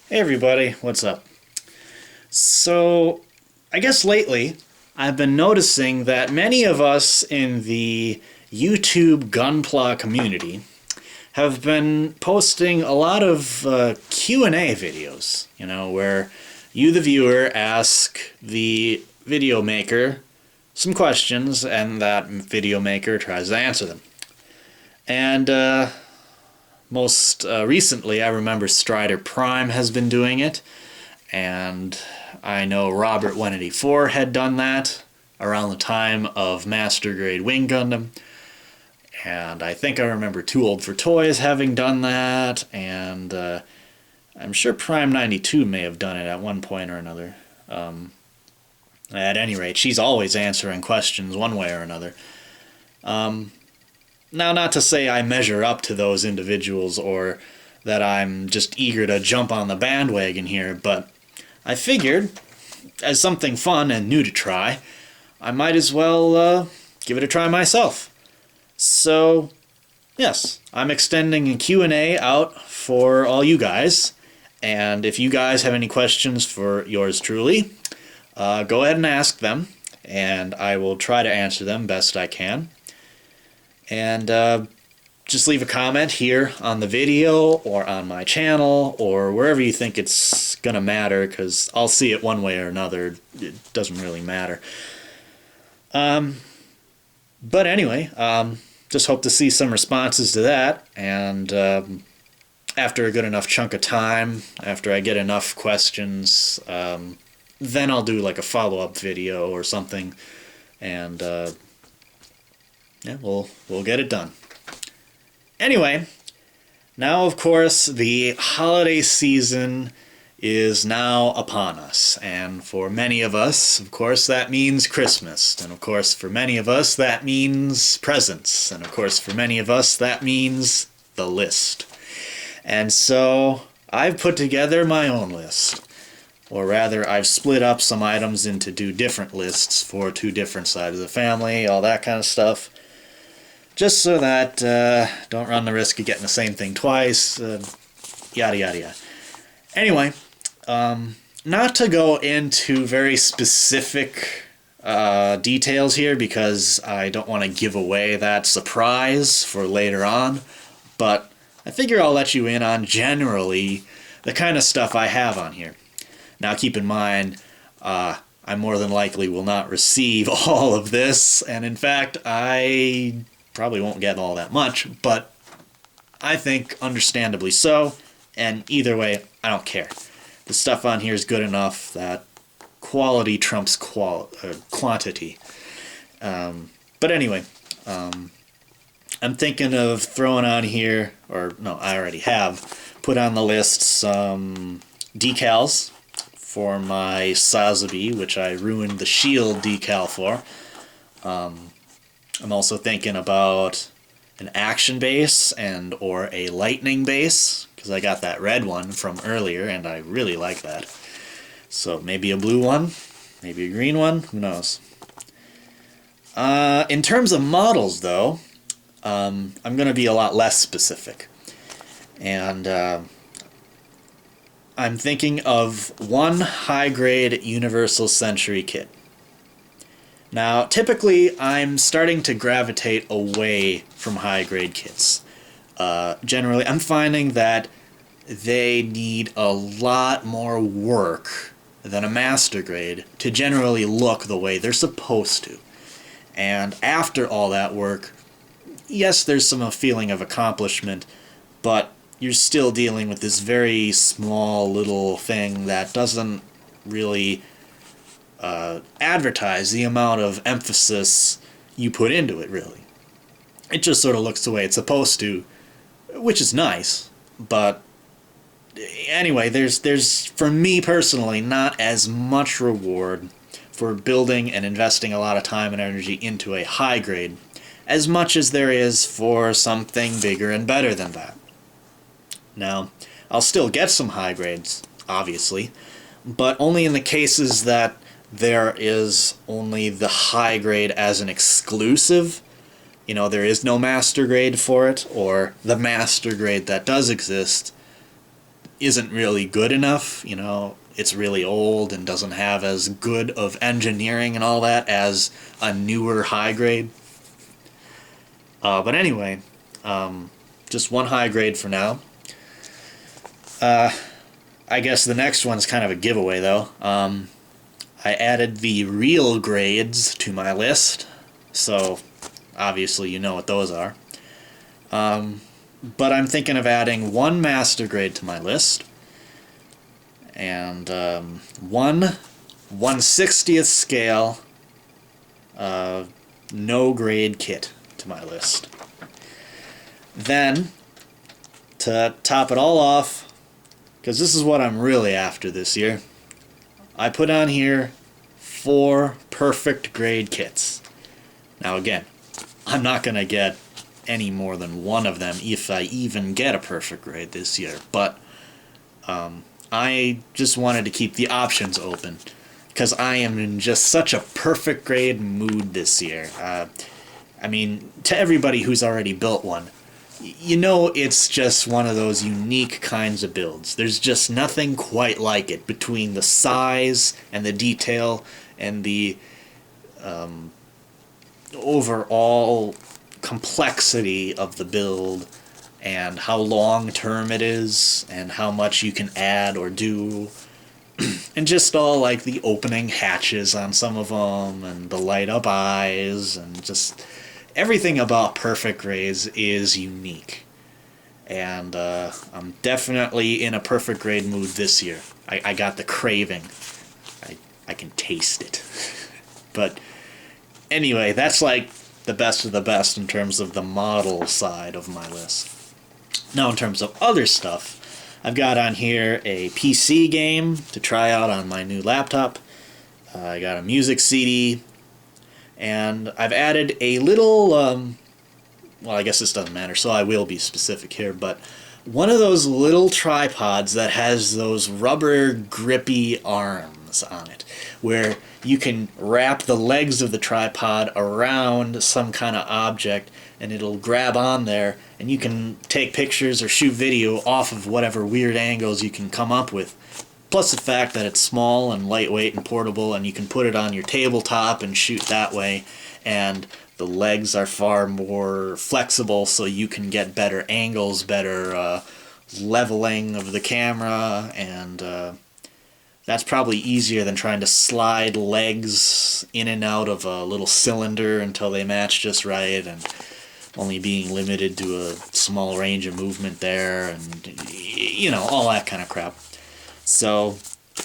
Hey everybody, what's up? So, I guess lately I've been noticing that many of us in the YouTube Gunpla community have been posting a lot of Q&A videos, where you, the viewer, ask the video maker some questions and that video maker tries to answer them. And most recently, I remember Strider Prime has been doing it, and I know Robert 184 had done that around the time of Master Grade Wing Gundam, and I think I remember Too Old for Toys having done that, and I'm sure Prime 92 may have done it at one point or another. At any rate, she's always answering questions one way or another. Now, not to say I measure up to those individuals or that I'm just eager to jump on the bandwagon here, but I figured, as something fun and new to try, I might as well give it a try myself. So, yes, I'm extending a Q&A out for all you guys, and if you guys have any questions for yours truly, go ahead and ask them, and I will try to answer them best I can. And just leave a comment here on the video or on my channel or wherever you think it's gonna matter, because I'll see it one way or another. It doesn't really matter. But anyway, just hope to see some responses to that, and after a good enough chunk of time, after I get enough questions, then I'll do like a follow-up video or something, and yeah, we'll get it done. Anyway, now of course the holiday season is now upon us, and for many of us, of course, that means Christmas, and of course for many of us that means presents, and of course for many of us that means the list. And so I've put together my own list, or rather I've split up some items into two different lists for two different sides of the family, all that kind of stuff. Just so that don't run the risk of getting the same thing twice, yada yada yada. Anyway, not to go into very specific details here because I don't want to give away that surprise for later on, but I figure I'll let you in on generally the kind of stuff I have on here. Now keep in mind, I more than likely will not receive all of this, and in fact I probably won't get all that much, but I think understandably so, and either way, I don't care. The stuff on here is good enough that quality trumps quantity. But anyway, I'm thinking of throwing on here, or no, I already have, put on the list some decals for my Sazabi, which I ruined the shield decal for. I'm also thinking about an action base and or a lightning base, because I got that red one from earlier and I really like that. So maybe a blue one, maybe a green one, who knows. In terms of models though, I'm going to be a lot less specific. And I'm thinking of one high-grade Universal Century kit. Now, typically, I'm starting to gravitate away from high-grade kits. Generally, I'm finding that they need a lot more work than a master grade to generally look the way they're supposed to. And after all that work, yes, there's some feeling of accomplishment, but you're still dealing with this very small little thing that doesn't really advertise the amount of emphasis you put into it, really. It just sort of looks the way it's supposed to, which is nice, but anyway, there's for me personally not as much reward for building and investing a lot of time and energy into a high grade as much as there is for something bigger and better than that. Now, I'll still get some high grades, obviously, but only in the cases that there is only the high grade as an exclusive. There is no master grade for it, or the master grade that does exist isn't really good enough. You know, it's really old and doesn't have as good of engineering and all that as a newer high grade. But anyway, just one high grade for now. I guess the next one's kind of a giveaway, though. I added the real grades to my list, so obviously you know what those are. But I'm thinking of adding one master grade to my list, and one 1/60th scale no grade kit to my list. Then, to top it all off, because this is what I'm really after this year, I put on here 4 perfect grade kits. Now again, I'm not going to get any more than one of them if I even get a perfect grade this year, but I just wanted to keep the options open because I am in just such a perfect grade mood this year. I mean, to everybody who's already built one, you know it's just one of those unique kinds of builds. There's just nothing quite like it between the size and the detail and the overall complexity of the build and how long term it is and how much you can add or do and just all like the opening hatches on some of them and the light up eyes and just everything about perfect grades is unique. And I'm definitely in a perfect grade mood this year. I got the craving. I can taste it. But anyway, that's like the best of the best in terms of the model side of my list. Now in terms of other stuff, I've got on here a PC game to try out on my new laptop. I got a music CD, and I've added a little, well, I guess this doesn't matter, so I will be specific here, but one of those little tripods that has those rubber grippy arms on it, where you can wrap the legs of the tripod around some kind of object and it'll grab on there and you can take pictures or shoot video off of whatever weird angles you can come up with. Plus the fact that it's small and lightweight and portable and you can put it on your tabletop and shoot that way, and the legs are far more flexible so you can get better angles, better leveling of the camera, and that's probably easier than trying to slide legs in and out of a little cylinder until they match just right, and only being limited to a small range of movement there, and you know, all that kind of crap. So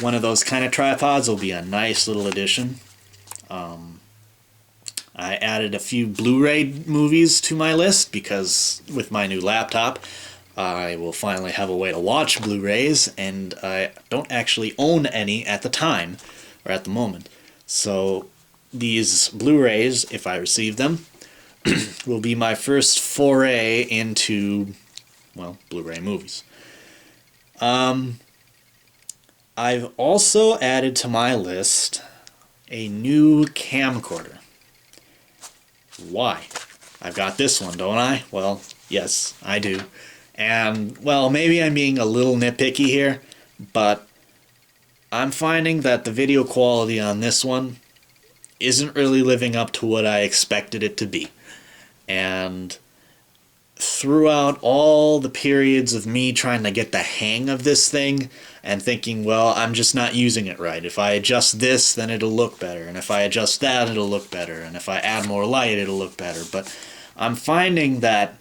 one of those kind of tripods will be a nice little addition. I added a few Blu-ray movies to my list because with my new laptop I will finally have a way to watch Blu-rays, and I don't actually own any at the time, or at the moment. So these Blu-rays, if I receive them, will be my first foray into, well, Blu-ray movies. I've also added to my list a new camcorder. Why? I've got this one, don't I? Well, yes, I do. And, well, maybe I'm being a little nitpicky here, but I'm finding that the video quality on this one isn't really living up to what I expected it to be. And throughout all the periods of me trying to get the hang of this thing and thinking, well, I'm just not using it right. If I adjust this, then it'll look better. And if I adjust that, it'll look better. And if I add more light, it'll look better. But I'm finding that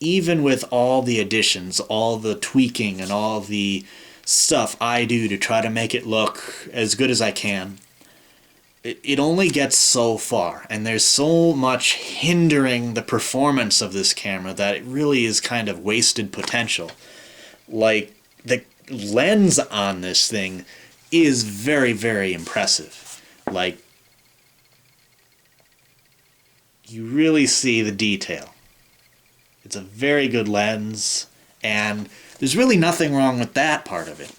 even with all the additions, all the tweaking, and all the stuff I do to try to make it look as good as I can, it only gets so far, and there's so much hindering the performance of this camera that it really is kind of wasted potential. Like, the lens on this thing is very, very impressive. Like, you really see the detail. It's a very good lens, and there's really nothing wrong with that part of it.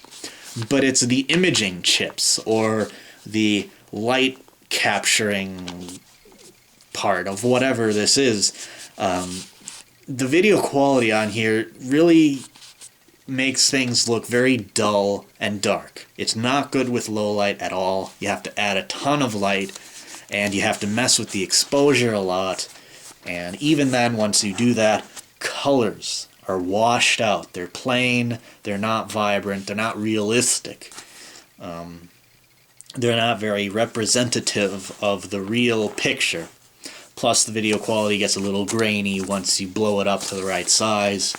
But it's the imaging chips, or the light capturing part of whatever this is. The video quality on here really makes things look very dull and dark. It's not good with low light at all. You have to add a ton of light, and you have to mess with the exposure a lot. And even then, once you do that, colors are washed out. They're plain, they're not vibrant, they're not realistic. They're not very representative of the real picture. Plus, the video quality gets a little grainy once you blow it up to the right size.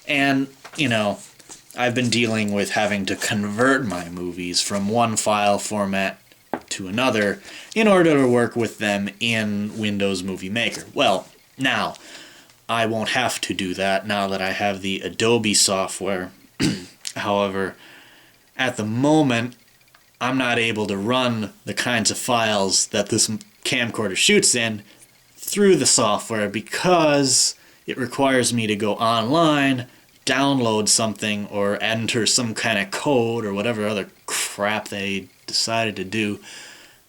And, you know, I've been dealing with having to convert my movies from one file format to another in order to work with them in Windows Movie Maker. Well, now, I won't have to do that now that I have the Adobe software. However, at the moment, I'm not able to run the kinds of files that this camcorder shoots in through the software because it requires me to go online, download something, or enter some kind of code or whatever other crap they decided to do.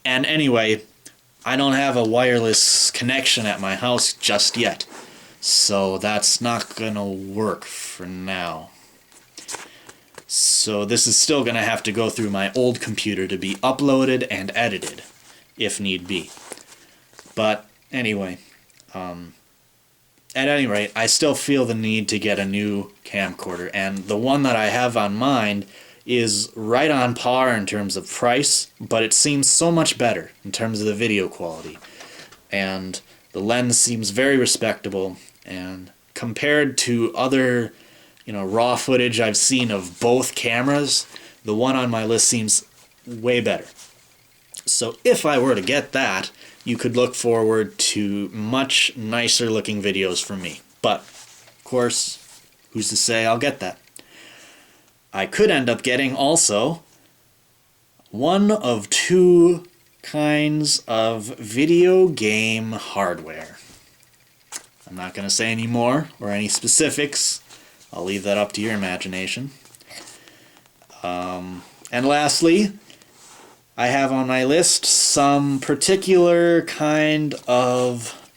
And anyway, I don't have a wireless connection at my house just yet, so that's not gonna work for now. So this is still gonna have to go through my old computer to be uploaded and edited, if need be. But anyway, at any rate, I still feel the need to get a new camcorder, and the one that I have on mind is right on par in terms of price, but it seems so much better in terms of the video quality. And the lens seems very respectable, and compared to other, raw footage I've seen of both cameras, the one on my list seems way better. So if I were to get that, you could look forward to much nicer looking videos from me. But, of course, who's to say I'll get that? I could end up getting also one of two kinds of video game hardware. I'm not going to say any more or any specifics. I'll leave that up to your imagination. And lastly, I have on my list some particular kind of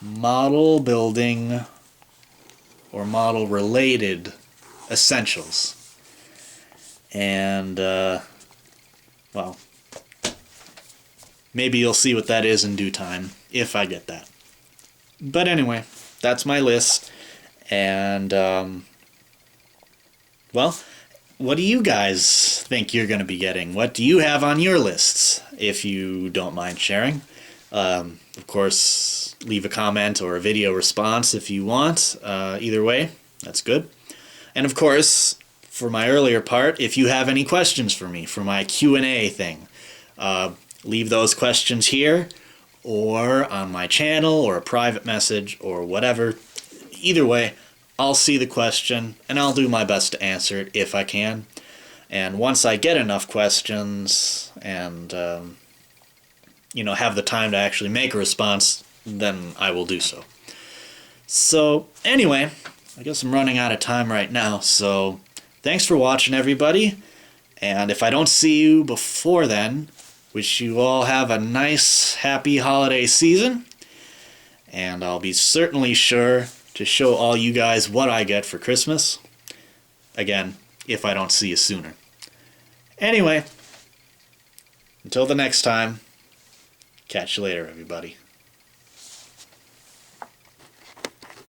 model building or model related essentials. And, well, maybe you'll see what that is in due time, if I get that. But anyway, that's my list. And, well, what do you guys think you're going to be getting? What do you have on your lists, if you don't mind sharing? Of course, leave a comment or a video response if you want. Either way, that's good. And of course, for my earlier part, if you have any questions for me for my Q&A thing, leave those questions here or on my channel or a private message or whatever. Either way, I'll see the question and I'll do my best to answer it if I can. And once I get enough questions and have the time to actually make a response, then I will do so. So anyway, I guess I'm running out of time right now, so thanks for watching, everybody. And if I don't see you before then, wish you all have a nice, happy holiday season. And I'll be certainly sure to show all you guys what I get for Christmas. Again, if I don't see you sooner. Anyway, until the next time, catch you later, everybody.